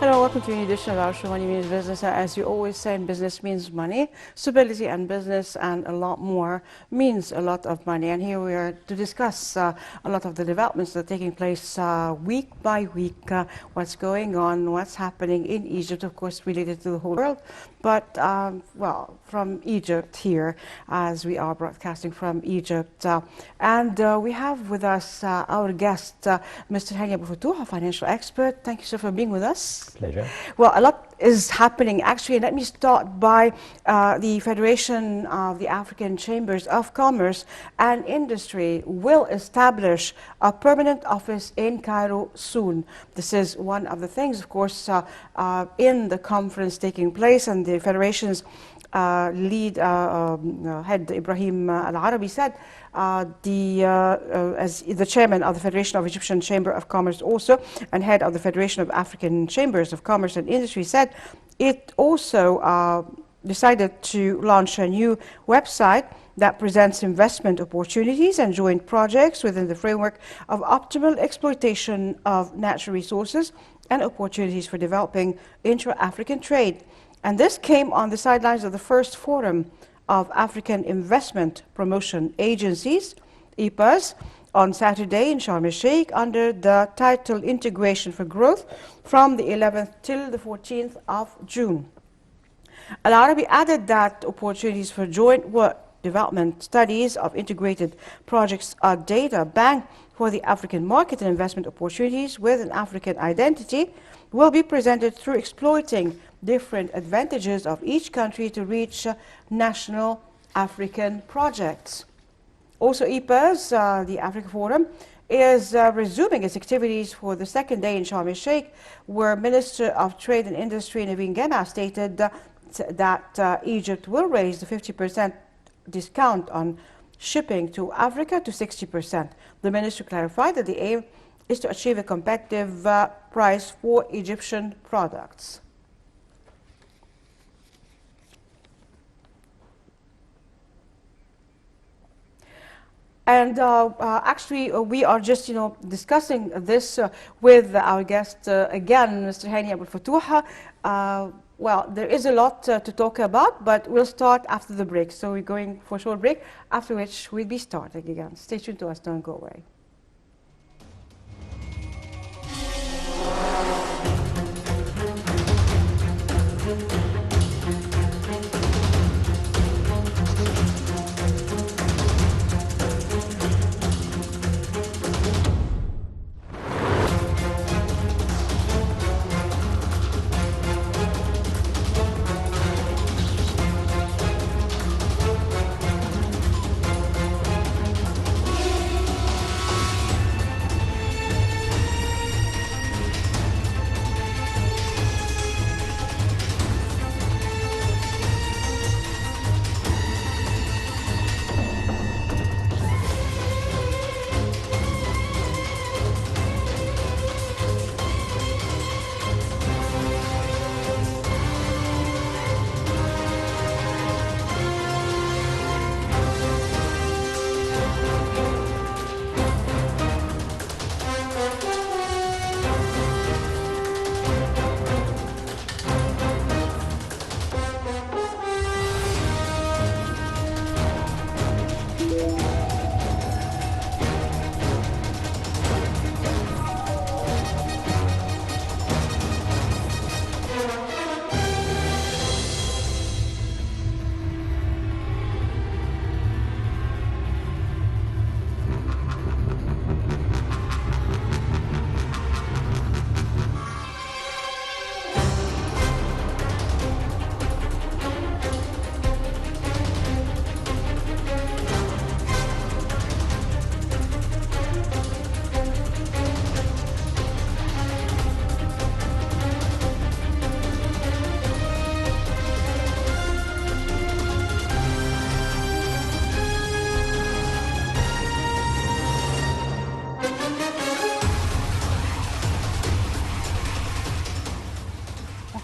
Hello, welcome to a new edition of our show, Money Means Business. As you always say, business means money. Stability and business and a lot more means a lot of money. And here we are to discuss a lot of the developments that are taking place week by week, what's going on, what's happening in Egypt, of course, related to the whole world. But, well, from Egypt here, as we are broadcasting from Egypt. And we have with us our guest, Mr. Hani Abu Futuh, a financial expert. Thank you, sir, for being with us. Pleasure. Well, a lot is happening. Actually, let me start by the Federation of the African Chambers of Commerce and Industry will establish a permanent office in Cairo soon. This is one of the things, of course, in the conference taking place, and the Federation's head Ibrahim Al-Arabi said as the chairman of the Federation of Egyptian Chamber of Commerce also and head of the Federation of African Chambers of Commerce and Industry said it also decided to launch a new website that presents investment opportunities and joint projects within the framework of optimal exploitation of natural resources and opportunities for developing intra-African trade. And this came on the sidelines of the first forum of African Investment Promotion Agencies, IPAs, on Saturday in Sharm el-Sheikh under the title Integration for Growth from the 11th till the 14th of June. Al-Arabi added that opportunities for joint work, development, studies of integrated projects, a data bank for the African market and investment opportunities with an African identity will be presented through exploiting different advantages of each country to reach national African projects. Also, IPAS, the Africa Forum, is resuming its activities for the second day in Sharm el-Sheikh, where Minister of Trade and Industry Naveen Gemma stated that Egypt will raise the 50% discount on shipping to Africa to 60%. The minister clarified that the aim is to achieve a competitive price for Egyptian products. And actually, we are just, discussing this with our guest again, Mr. Hani Abu Futuh. Well, there is a lot to talk about, but we'll start after the break. So we're going for a short break, after which we'll be starting again. Stay tuned to us, don't go away.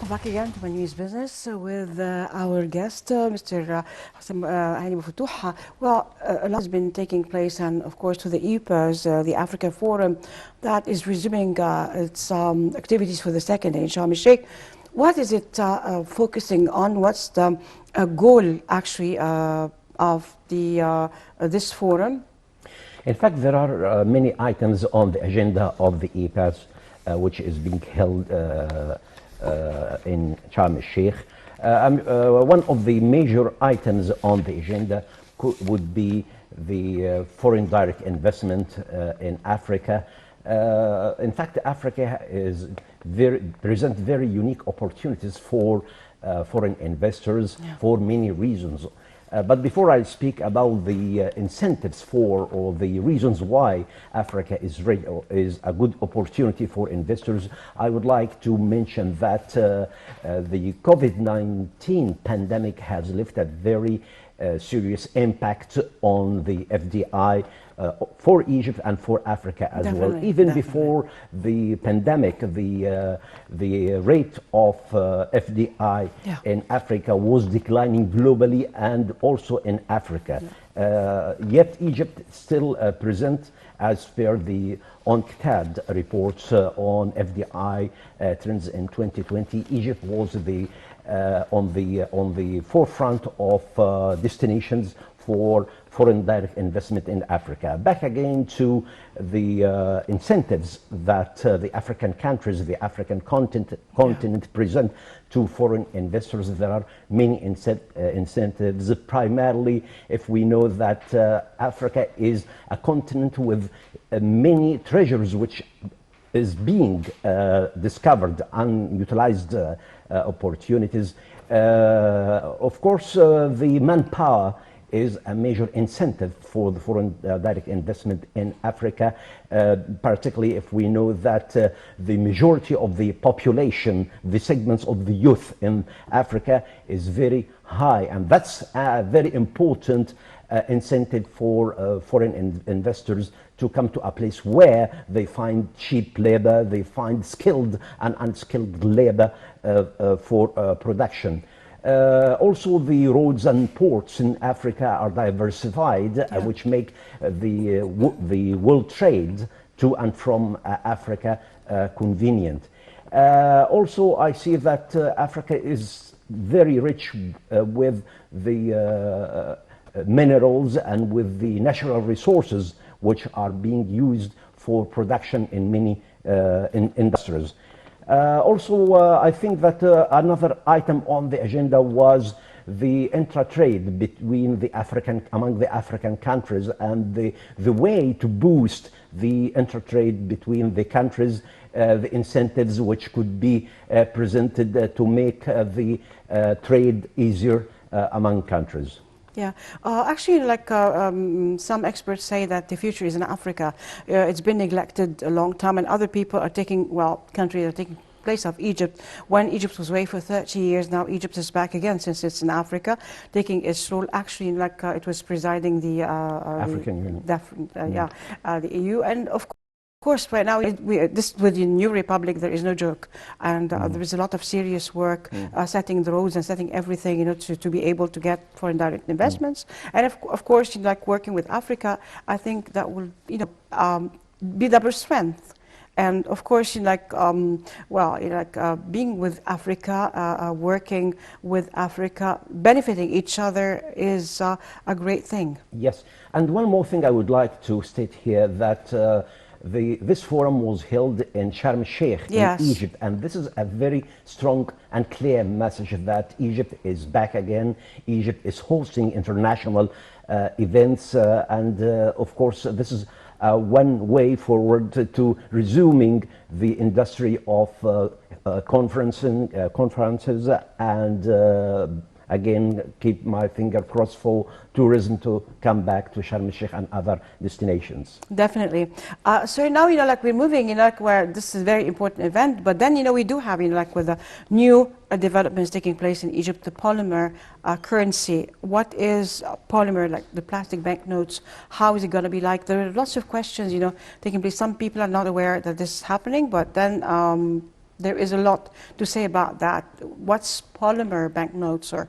Back again to my news business with our guest, Mr. Hassan Hani Bouftouh. Well, a lot has been taking place, and of course, to the EPAS, the Africa Forum, that is resuming its activities for the second day in Sharm el-Sheikh. What is it focusing on? What's the goal, actually, of the this forum? In fact, there are many items on the agenda of the EPAS, which is being held in Sharm el-Sheikh. One of the major items on the agenda would be the foreign direct investment in Africa. In fact, Africa presents very unique opportunities for foreign investors for many reasons. But before I speak about the incentives for or the reasons why Africa is a good opportunity for investors, I would like to mention that the COVID-19 pandemic has left a very serious impact on the FDI for Egypt and for Africa as well. Even before the pandemic, the rate of FDI in Africa was declining globally and also in Africa. Yet Egypt still present, as per the UNCTAD reports on FDI trends in 2020, Egypt was on the forefront of destinations for foreign direct investment in Africa. Back again to the incentives that the African countries, the African continent present to foreign investors. There are many incentives, primarily if we know that Africa is a continent with many treasures which is being discovered, unutilized opportunities. Of course, the manpower is a major incentive for the foreign direct investment in Africa, particularly if we know that the majority of the population, the segments of the youth in Africa is very high, and that's a very important incentive for foreign investors to come to a place where they find cheap labor, they find skilled and unskilled labor for production. Also, the roads and ports in Africa are diversified, which make the world trade to and from Africa convenient. Also, I see that Africa is very rich with the minerals and with the natural resources which are being used for production in many industries. Also, I think that another item on the agenda was the intra-trade between among the African countries, and the way to boost the intra-trade between the countries, the incentives which could be presented to make the trade easier among countries. Yeah, actually, like some experts say that the future is in Africa. It's been neglected a long time, and other people are taking, countries are taking place of Egypt. When Egypt was away for 30 years, now Egypt is back again, since it's in Africa, taking its role. Actually, like it was presiding the African Union, the EU, and of course, right now, with the new republic, there is no joke, and there is a lot of serious work setting the roads and setting everything, to be able to get foreign direct investments. And of course, like working with Africa, I think that will, be double strength. And of course, being with Africa, working with Africa, benefiting each other is a great thing. Yes, and one more thing I would like to state here, that this forum was held in Sharm el-Sheikh in Egypt, and this is a very strong and clear message that Egypt is back again. Egypt is hosting international events, and of course this is one way forward to resuming the industry of conferences and again, keep my finger crossed for tourism to come back to Sharm el-Sheikh and other destinations. Definitely. So now, we're moving, where this is a very important event, but then, we do have, with the new developments taking place in Egypt, the polymer currency. What is polymer, like the plastic banknotes? How is it going to be like? There are lots of questions, taking place. Some people are not aware that this is happening, but then there is a lot to say about that. What's polymer banknotes or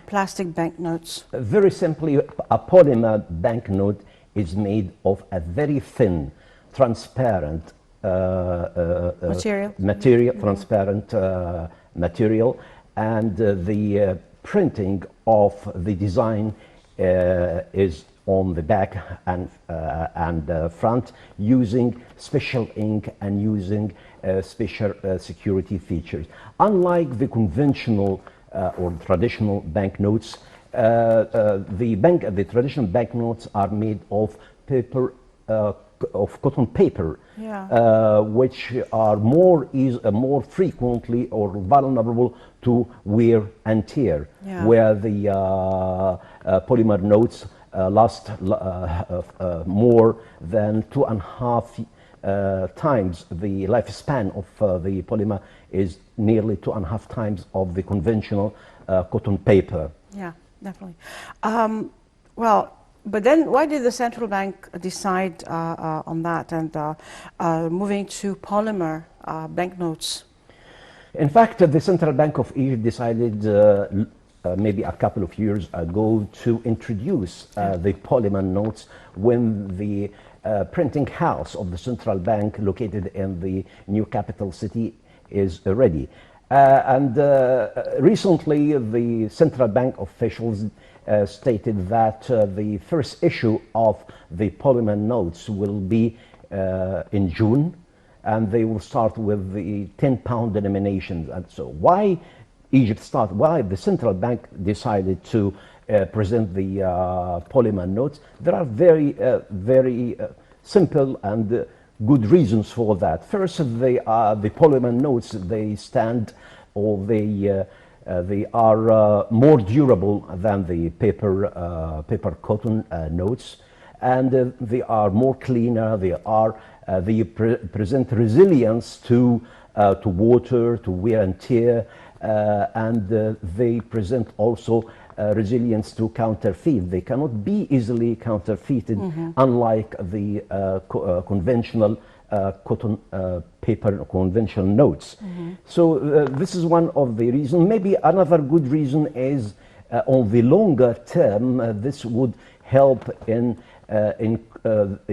plastic banknotes? Very simply, a polymer banknote is made of a very thin, transparent Material? transparent material, and the printing of the design is on the back and front, using special ink and using special security features. Unlike the conventional or traditional banknotes, the traditional banknotes are made of paper, of cotton paper, which are more frequently or vulnerable to wear and tear, where the polymer notes last more than 2.5 times the lifespan of the polymer is nearly 2.5 times of the conventional cotton paper. Yeah, definitely. Well, but then why did the central bank decide on that and moving to polymer banknotes? In fact, the Central Bank of Egypt decided maybe a couple of years ago to introduce the polymer notes when the printing house of the central bank located in the new capital city is ready. And recently the central bank officials stated that the first issue of the polymer notes will be in June, and they will start with the 10-pound denominations. And so why why the central bank decided to present the polymer notes? There are very simple and good reasons for that. First, the polymer notes, they stand, or they are more durable than the paper cotton notes, and they are more cleaner. They present resilience to water, to wear and tear, and they present also resilience to counterfeit. They cannot be easily counterfeited, unlike the conventional cotton paper conventional notes. So this is one of the reasons. Maybe another good reason is on the longer term, this would help in the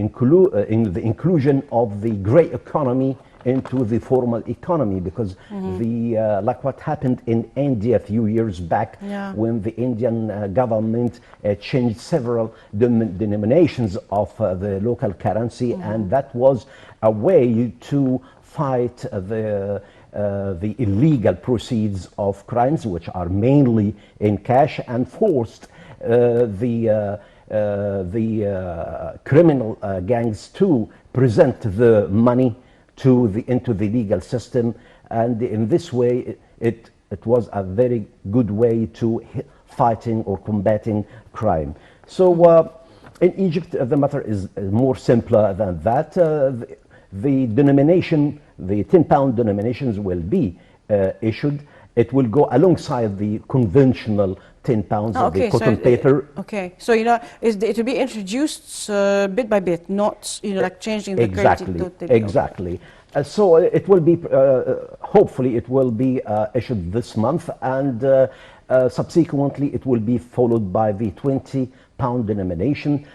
inclusion of the grey economy into the formal economy, because like what happened in India a few years back, when the Indian government changed several denominations of the local currency, and that was a way to fight the illegal proceeds of crimes, which are mainly in cash, and forced the criminal gangs to present the money into the legal system, and in this way it was a very good way to fighting or combating crime. So in Egypt the matter is more simpler than that. The denomination, the 10-pound denominations will be issued. It will go alongside the conventional 10 pounds of the cotton paper. Okay, so it will be introduced bit by bit, not like changing the currency totally. Exactly. So it will be, hopefully it will be issued this month, and subsequently it will be followed by the 20-pound denomination.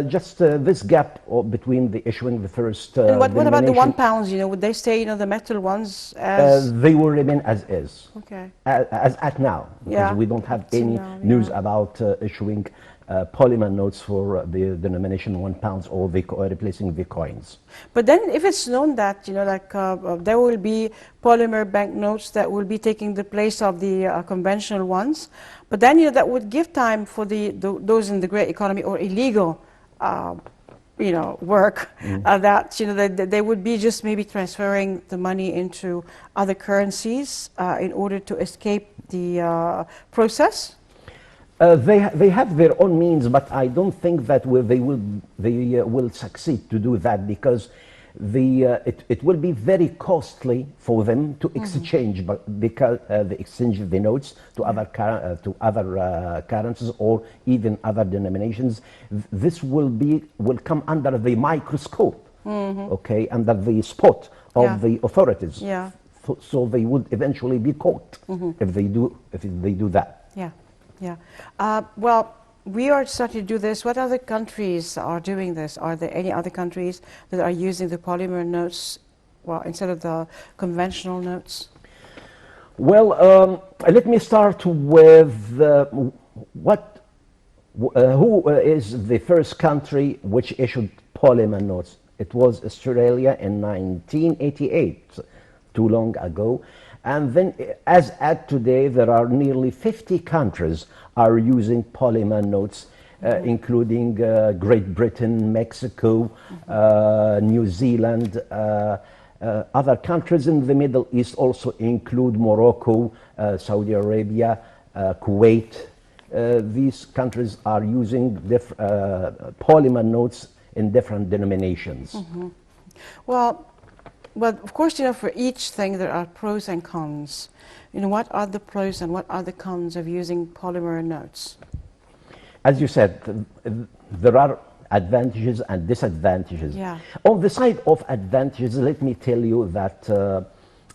Just this gap between the issuing the first and what about the £1? Would they stay, the metal ones as they will remain as is. Okay. As at now, because we don't have any news about issuing polymer notes for the denomination £1 or replacing the coins. But then, if it's known that there will be polymer banknotes that will be taking the place of the conventional ones, but then that would give time for those in the grey economy or illegal work, that they would be just maybe transferring the money into other currencies in order to escape the process. They have their own means, but I don't think that they will succeed to do that, because it will be very costly for them to exchange, because they exchange the notes to other currencies or even other denominations. This will come under the microscope, okay, under the spot of the authorities. so they would eventually be caught if they do that. Yeah, yeah. Well, we are starting to do this. What other countries are doing this? Are there any other countries that are using the polymer notes, well, instead of the conventional notes? Well, let me start with who is the first country which issued polymer notes. It was Australia in 1988, too long ago. And then, as at today, there are nearly 50 countries are using polymer notes, including Great Britain, Mexico, New Zealand. Other countries in the Middle East also include Morocco, Saudi Arabia, Kuwait. These countries are using polymer notes in different denominations. Well, of course, for each thing there are pros and cons. What are the pros and what are the cons of using polymer notes? As you said, there are advantages and disadvantages. Yeah. On the side of advantages, let me tell you that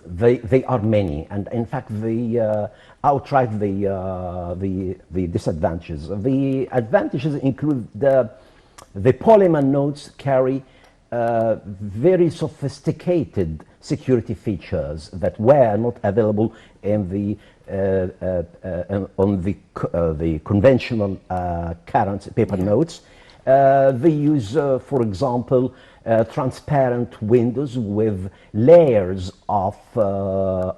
they are many, and in fact, outright the disadvantages. The advantages include the polymer notes carry very sophisticated security features that were not available in the conventional currency paper notes. They use, for example, transparent windows with layers of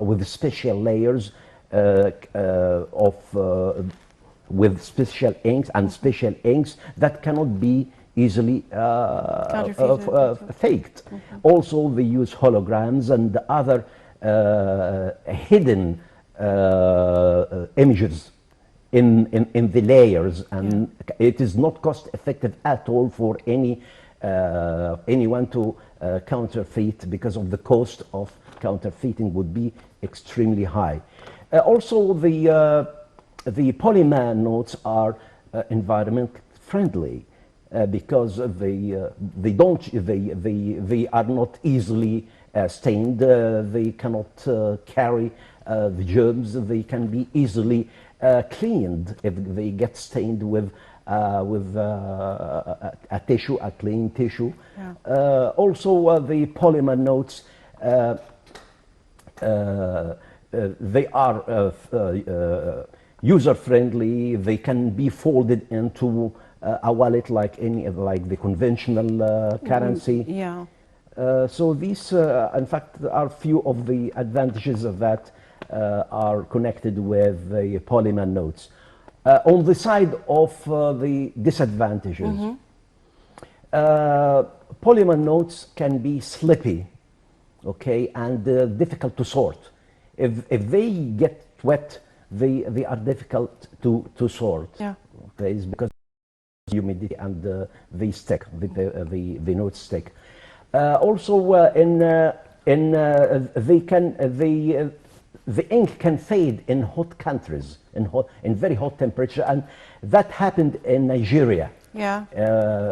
with special layers with special inks and special inks that cannot be easily faked. Also, they use holograms and other hidden images in the layers, and it is not cost effective at all for anyone to counterfeit, because of the cost of counterfeiting would be extremely high. Also, the polymer notes are environment friendly. Because they are not easily stained. They cannot carry the germs. They can be easily cleaned if they get stained with a tissue, a clean tissue. Yeah. Also, the polymer notes, they are user-friendly. They can be folded into a wallet like the conventional currency. Yeah. So these, in fact, are few of the advantages that are connected with the polymer notes. On the side of the disadvantages, polymer notes can be slippy, okay, and difficult to sort. If they get wet, they are difficult to sort. Yeah. Okay, it's because humidity and they stick, the notes stick. Also, the ink can fade in hot countries, in very hot temperature, and that happened in Nigeria. Yeah.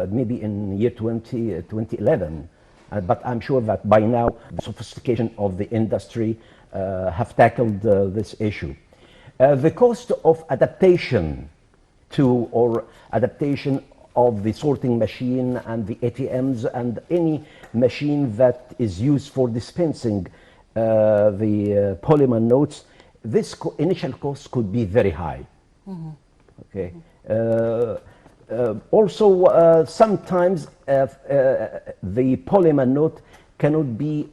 Maybe in year 2011. But I'm sure that by now the sophistication of the industry have tackled this issue. The cost of adaptation of the sorting machine and the ATMs and any machine that is used for dispensing the polymer notes, this initial cost could be very high. Okay. Also, sometimes the polymer note cannot be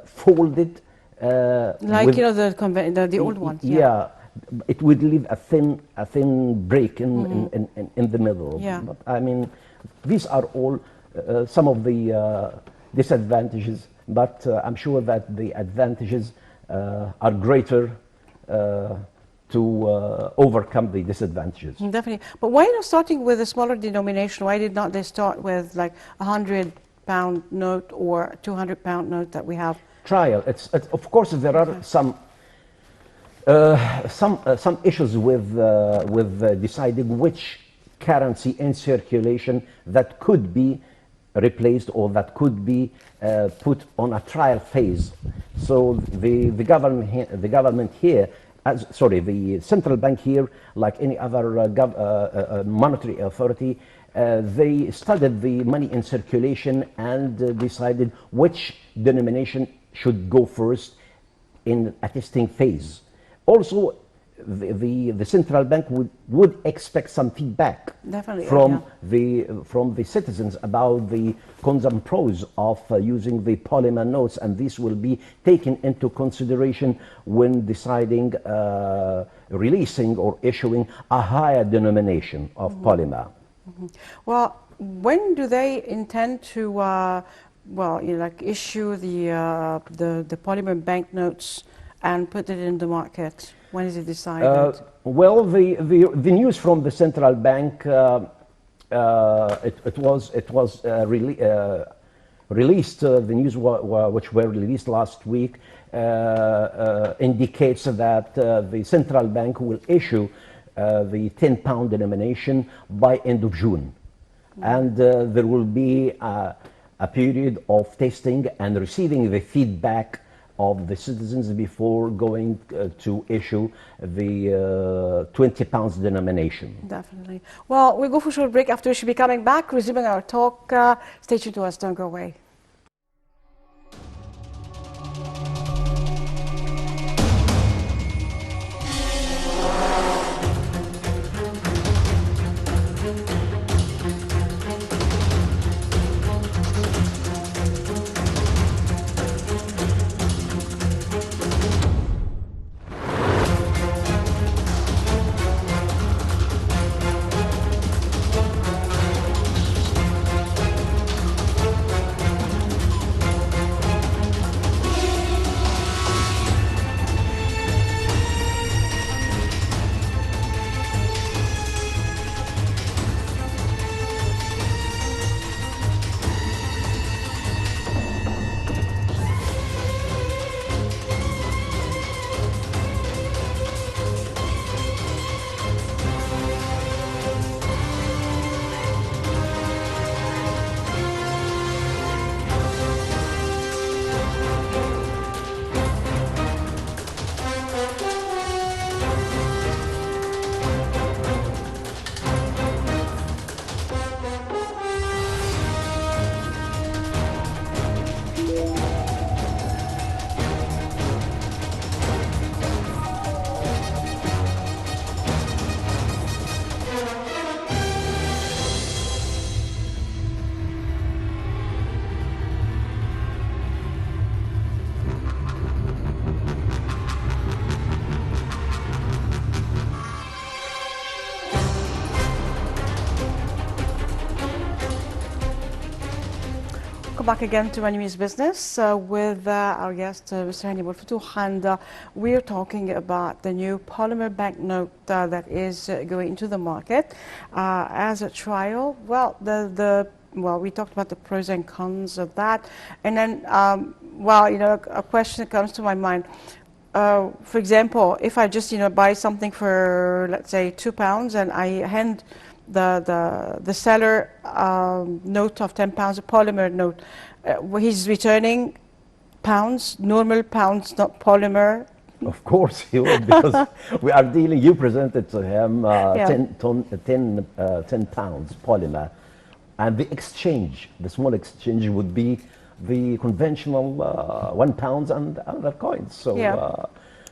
folded. Like the old ones. Yeah. It would leave a thin break in the middle. Yeah. But I mean, these are all some of the disadvantages. But I'm sure that the advantages are greater to overcome the disadvantages. Definitely. But why not starting with a smaller denomination? Why did not they start with like £100 note or £200 note that we have? Trial. It's of course there are some issues with deciding which currency in circulation that could be replaced or that could be put on a trial phase. So the government here, the central bank here, like any other monetary authority, they studied the money in circulation and decided which denomination should go first in a testing phase. Also, the central bank would expect some feedback from the citizens about the cons and pros of using the polymer notes, and this will be taken into consideration when deciding releasing or issuing a higher denomination of polymer. Well, when do they intend to issue the polymer banknotes and put it in the market? When is it decided? Well, the news from the central bank, it was released. The news which were released last week indicates that the central bank will issue the £10 denomination by end of June, and there will be a period of testing and receiving the feedback of the citizens before going to issue the £20 denomination. Definitely. Well, we'll go for a short break. After we should be coming back, resuming our talk. Stay tuned to us. Don't go away. Back again to Money Means Business with our guest, Mr. Hani Abou-El-Fatouh, and we're talking about the new polymer banknote that is going into the market as a trial. Well, we talked about the pros and cons of that, and then, a question that comes to my mind. For example, if I just buy something for, let's say, £2, and I hand the seller note of £10, a polymer note, he's returning pounds, normal pounds, not polymer. Of course he will, because we are dealing. You presented to him 10 pounds polymer, and the exchange, the small exchange, would be the conventional £1 and other coins. So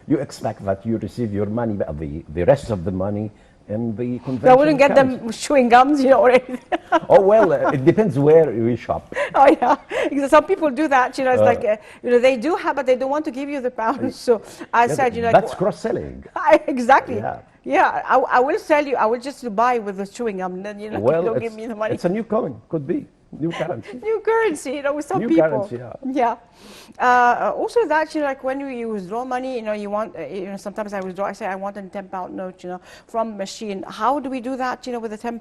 you expect that you receive your money, the rest of the money, in the conventional. I wouldn't get them chewing gums, or anything. Oh well, it depends where we shop. Oh yeah, because some people do that. It's like they do have, but they don't want to give you the pounds. So I said, that's cross-selling. Exactly. Yeah. Yeah, I will sell you. I will just buy with the chewing gum, and then you don't give me the money. It's a new coin, could be new currency. New currency, with some new people. Currency, yeah. Also, that like when you withdraw money, you want, sometimes I withdraw. I say I want a £10 note, from machine. How do we do that, with the £10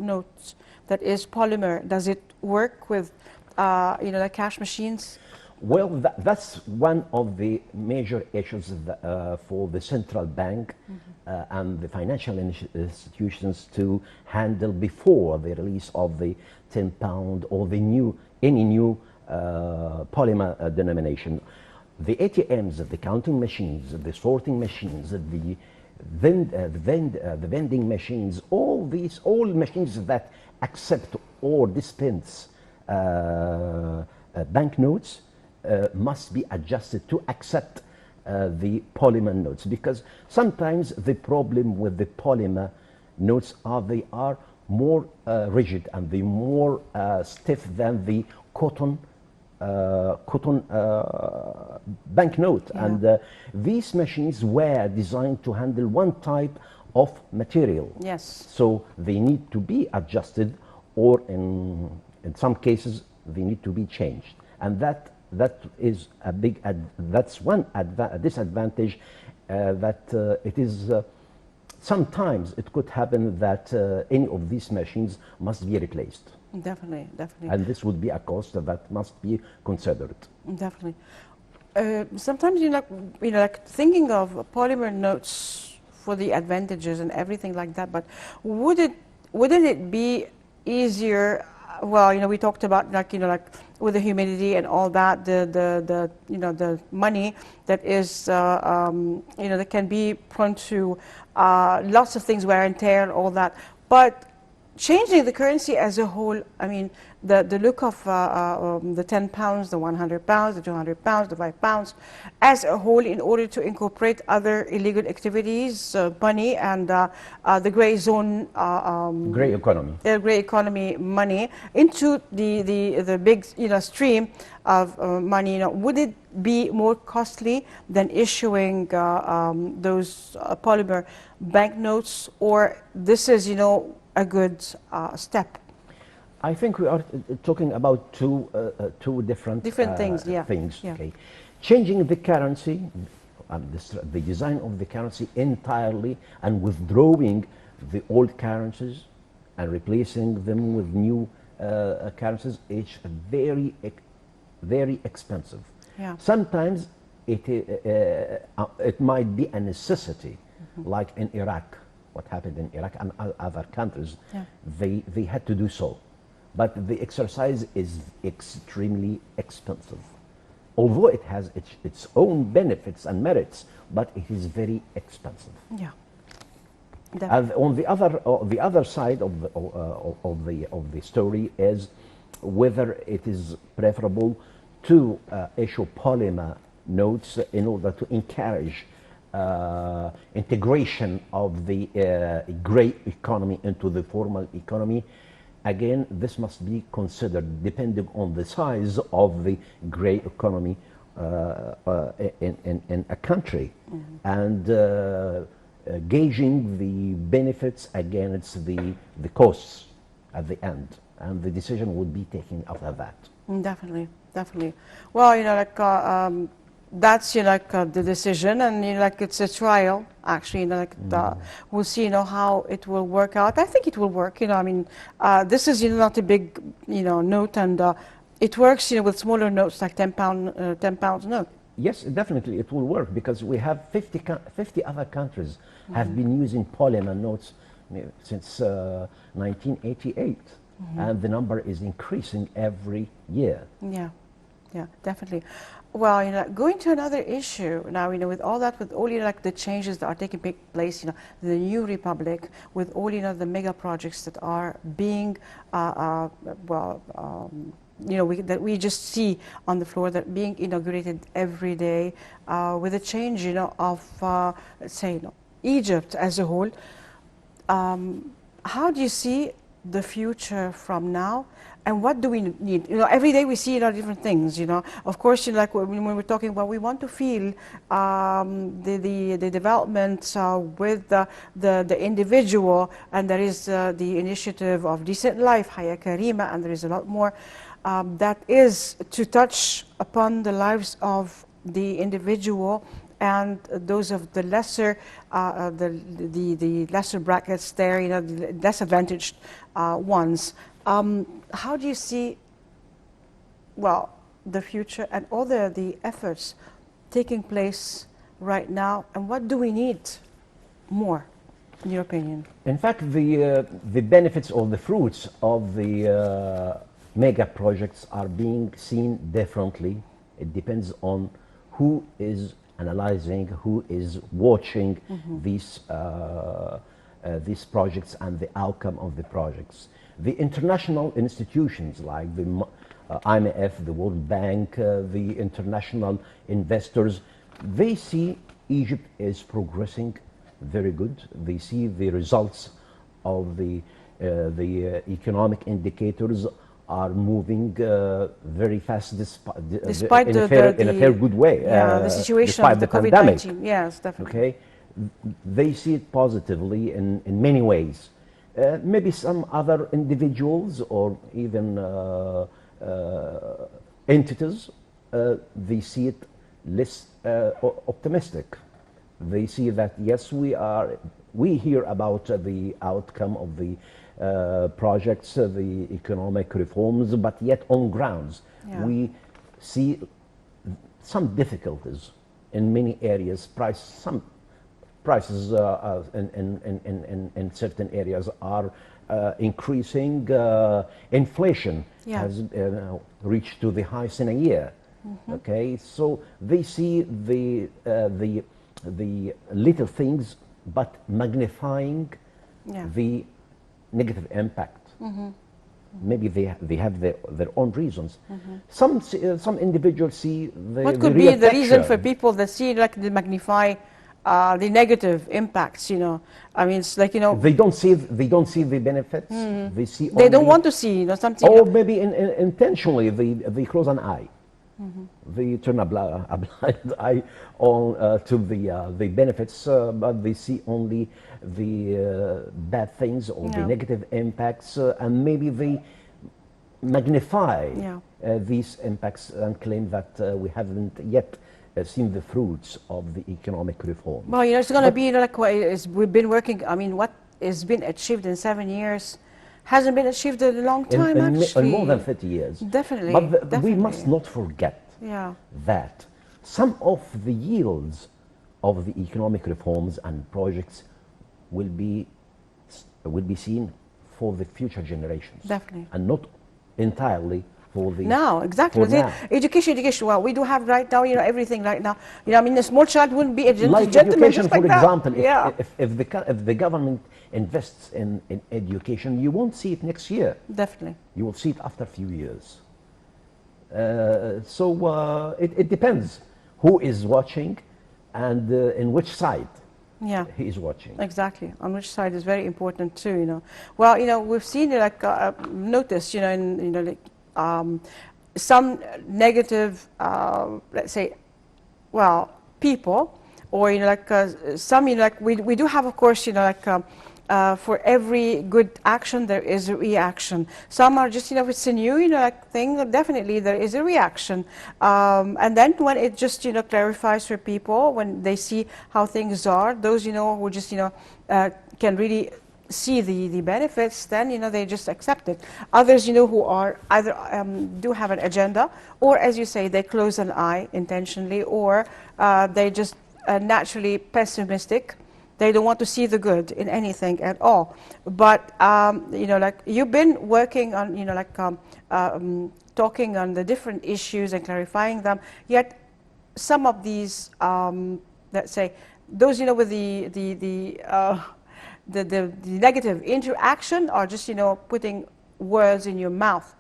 notes that is polymer? Does it work with, the cash machines? Well, that's one of the major issues for the central bank and the financial institutions to handle before the release of the 10 pound or any new polymer denomination. The ATMs, the counting machines, the sorting machines, the vending machines, all machines that accept or dispense banknotes must be adjusted to accept the polymer notes, because sometimes the problem with the polymer notes are they are more rigid and they more stiff than the cotton banknote. Yeah. And these machines were designed to handle one type of material. Yes. So they need to be adjusted, or in some cases they need to be changed, and that is a big that's one disadvantage, that it is sometimes it could happen that any of these machines must be replaced, Definitely, definitely. and this would be a cost that must be considered. Definitely. Sometimes like thinking of polymer notes for the advantages and everything like that. But wouldn't it be easier? Well, we talked about like with the humidity and all that, the money that is that can be prone to lots of things, wear and tear and all that. But changing the currency as a whole, I mean, the look of the 10 pounds, the 100 pounds, the 200 pounds, the 5 pounds, as a whole, in order to incorporate other illegal activities, money, and the grey zone, Grey economy. Grey economy money into the big stream of money. Would it be more costly than issuing those polymer banknotes, or this is a good step? I think we are talking about two different things. Yeah. things. Yeah. Okay, changing the currency, the design of the currency entirely, and withdrawing the old currencies and replacing them with new currencies is very expensive. Yeah. Sometimes it might be a necessity, like in Iraq. What happened in Iraq and other countries, Yeah. they had to do so. But the exercise is extremely expensive. Although it has its own benefits and merits, but it is very expensive. Yeah. And on the other side of the story is whether it is preferable to issue polymer notes in order to encourage integration of the grey economy into the formal economy. Again, this must be considered depending on the size of the grey economy in a country, and gauging the benefits against the costs at the end, and the decision would be taken after that. Definitely, definitely. Well, that's the decision, and it's a trial. Actually, we'll see how it will work out. I think it will work. I mean, this is not a big note, and it works with smaller notes like 10 pounds note. Yes, definitely it will work, because we have 50 other countries have been using polymer notes since 1988, and the number is increasing every year. Yeah, yeah, definitely. Well, going to another issue now, with all that, with all, the changes that are taking place, the new republic, with all, the mega projects that are being, that we just see on the floor, that being inaugurated every day, with a change, of, let's say, Egypt as a whole. How do you see the future from now? And what do we need? Every day we see different things. Of course, like when we're talking about, we want to feel the development with the individual, and there is the initiative of Decent Life, Haya Karima, and there is a lot more that is to touch upon the lives of the individual and those of the lesser, the lesser brackets there, the less advantaged ones. How do you see, well, the future and all the efforts taking place right now, and what do we need more, in your opinion? In fact, the benefits or the fruits of the mega projects are being seen differently. It depends on who is analyzing, who is watching these projects and the outcome of the projects. The international institutions like the IMF, the World Bank, the international investors, they see Egypt is progressing very good. They see the results of the economic indicators are moving very fast Despite in a fair good way. The situation of the COVID-19. Yes, definitely. Okay, they see it positively in many ways. Maybe some other individuals or even entities, they see it less optimistic. They see that yes, we hear about the outcome of the projects, the economic reforms, but yet on grounds we see some difficulties in many areas. Some prices in certain areas are increasing. Inflation has reached to the highest in a year. Okay, so they see the little things, but magnifying the negative impact. Maybe they have their own reasons. Some individuals see the what could the be the reason for people that see like they magnify the negative impacts? You know, I mean, it's like, you know, they don't see the benefits. They see they don't want to see, you know, something. or maybe intentionally they close an eye. They turn a blind eye on to the benefits, but they see only the bad things or the negative impacts, and maybe they magnify these impacts and claim that we haven't yet seen the fruits of the economic reform. Well, you know, it's going to be like we've been working. I mean, what has been achieved in 7 years hasn't been achieved in a long time, actually. In more than 30 years. Definitely. But we must not forget that some of the yields of the economic reforms and projects will be seen for the future generations. Definitely. And not entirely for the now. Exactly. now. Education. Well, we do have right now, you know, everything right now. You know, I mean, a small child wouldn't be a like gentleman education, just for like example. that. If the government invests in education, you won't see it next year. Definitely. You will see it after a few years. So it depends who is watching and in which side he is watching. Exactly. On which side is very important too, you know. Well, you know, we've seen like noticed, you know, in, you know, like some negative, let's say, well, people, or, you know, like some, you know, like we do have, of course, you know, like for every good action there is a reaction. Some are just, you know, if it's a new, you know, like thing, definitely there is a reaction. And then when it just, you know, clarifies for people, when they see how things are, those, you know, who just, you know, can really see the benefits, then, you know, they just accept it. Others, you know, who are either do have an agenda, or as you say, they close an eye intentionally, or they just naturally pessimistic. They don't want to see the good in anything at all. But, you know, like you've been working on, you know, like talking on the different issues and clarifying them, yet some of these, let's say, those, you know, with the negative interaction are just, you know, putting words in your mouth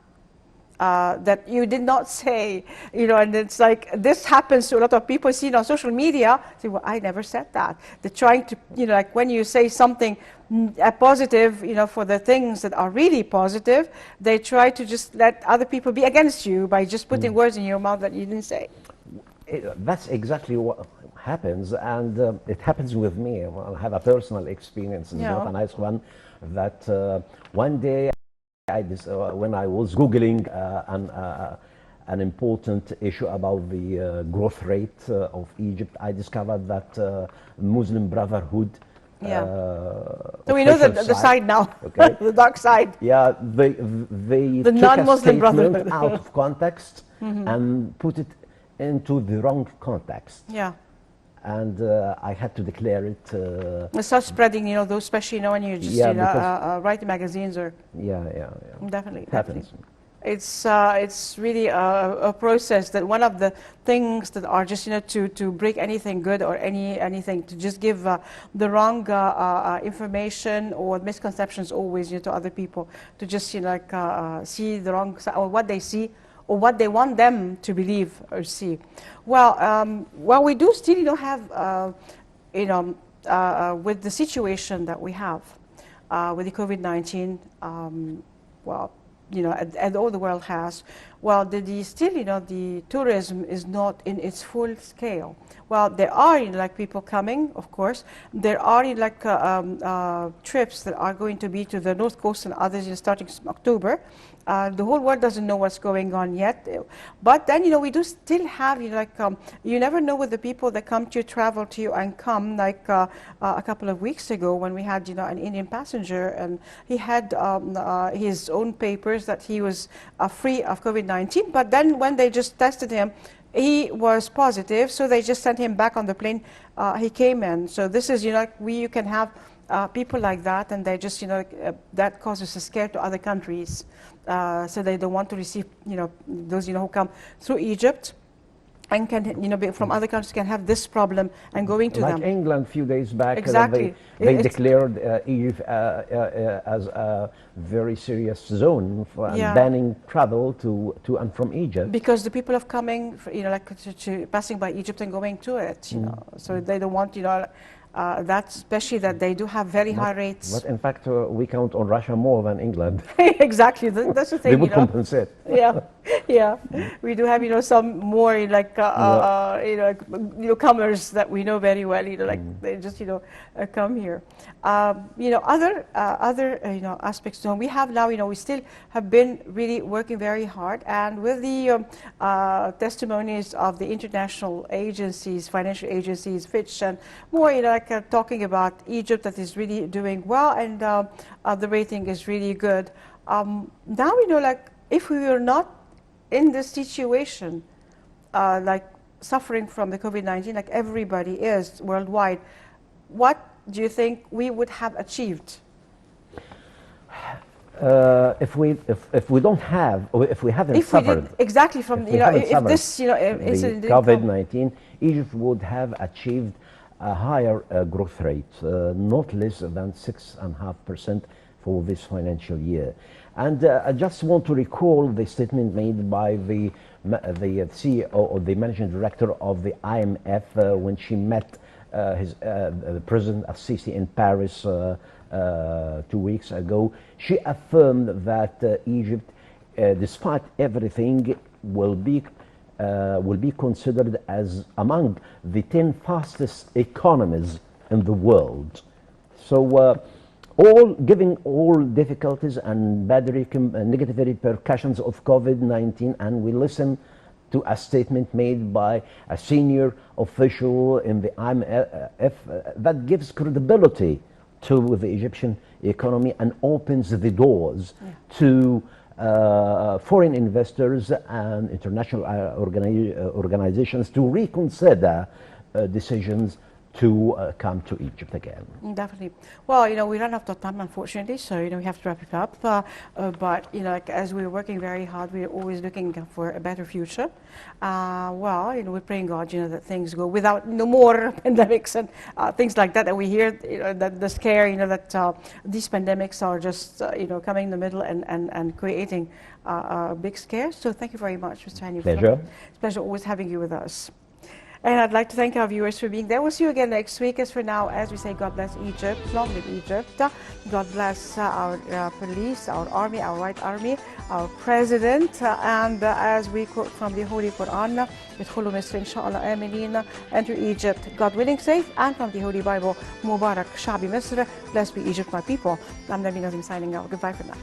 that you did not say, you know, and it's like this happens to a lot of people seen on social media. Say, well, I never said that. They're trying to, you know, like when you say something positive, you know, for the things that are really positive, they try to just let other people be against you by just putting words in your mouth that you didn't say. That's exactly what happens, and it happens with me. Well, I have a personal experience, it's not a nice one, that one day when I was Googling an important issue about the growth rate of Egypt, I discovered that Muslim Brotherhood Yeah. So we know the side now, okay? the dark side. Yeah, they The took non-Muslim a Brotherhood. statement out of context and put it into the wrong context. Yeah. And I had to declare it. It starts spreading, those, especially, when you just, write the magazines or. Yeah. Definitely. It happens. It's really a process that one of the things that are just, to break anything good or anything, to just give the wrong information or misconceptions always, to other people, to just, see the wrong side or what they see or what they want them to believe or see. Well, we do still, have, with the situation that we have with the COVID-19, and all the world has, still, the tourism is not in its full scale. Well, there are, people coming, of course. There are, trips that are going to be to the North Coast and others, starting October. The whole world doesn't know what's going on yet. But then, we do still have, you never know with the people that come to travel to you and come, a couple of weeks ago when we had, an Indian passenger, and he had his own papers that he was free of COVID-19. But then when they just tested him, he was positive, so they just sent him back on the plane. He came in. So this is, you can have people like that, and they just, that causes a scare to other countries. So they don't want to receive, those, who come through Egypt and can, be from other countries can have this problem and going to them. Like England a few days back, exactly. they declared Egypt as a very serious zone for banning travel to and from Egypt. Because the people are coming, to passing by Egypt and going to it, so they don't want, that especially that they do have very high rates. But in fact, we count on Russia more than England. Exactly, that's the thing. They would compensate. Yeah. We do have, some more comers that we know very well. They just come here. Other aspects. We have now. We still have been really working very hard, and with the testimonies of the international agencies, financial agencies, Fitch, and more, talking about Egypt that is really doing well, and the rating is really good. Now if we were not in this situation, suffering from the COVID-19, like everybody is worldwide, what do you think we would have achieved? If we don't have, or if we haven't suffered exactly from if this incident the COVID-19, Egypt would have achieved a higher growth rate, not less than 6.5% for this financial year. And I just want to recall the statement made by the CEO or the managing director of the IMF when she met the President Al-Sisi in Paris 2 weeks ago. She affirmed that Egypt, despite everything, will be considered as among the 10 fastest economies in the world. So, giving all difficulties and bad negative repercussions of COVID-19, and we listen to a statement made by a senior official in the IMF that gives credibility to the Egyptian economy and opens the doors to foreign investors and international organizations to reconsider decisions to come to Egypt again. Definitely. Well, we run out of time, unfortunately, so we have to wrap it up. But as we're working very hard, we're always looking for a better future. We're praying God, that things go without no more pandemics and things like that. And we hear, that the scare, that these pandemics are just, coming in the middle and creating a big scare. So thank you very much, Mr. Hani. Pleasure. It's a pleasure always having you with us. And I'd like to thank our viewers for being there. We'll see you again next week. As for now, as we say, God bless Egypt, long live Egypt. God bless our police, our army, our white army, our president. And as we quote from the Holy Quran, ادخلوا مصر إن شاء الله آمنين, enter Egypt, God willing, safe. And from the Holy Bible, Mubarak Shabi Misr, blessed be Egypt, my people. I'm Nabi Nazim signing out. Goodbye for now.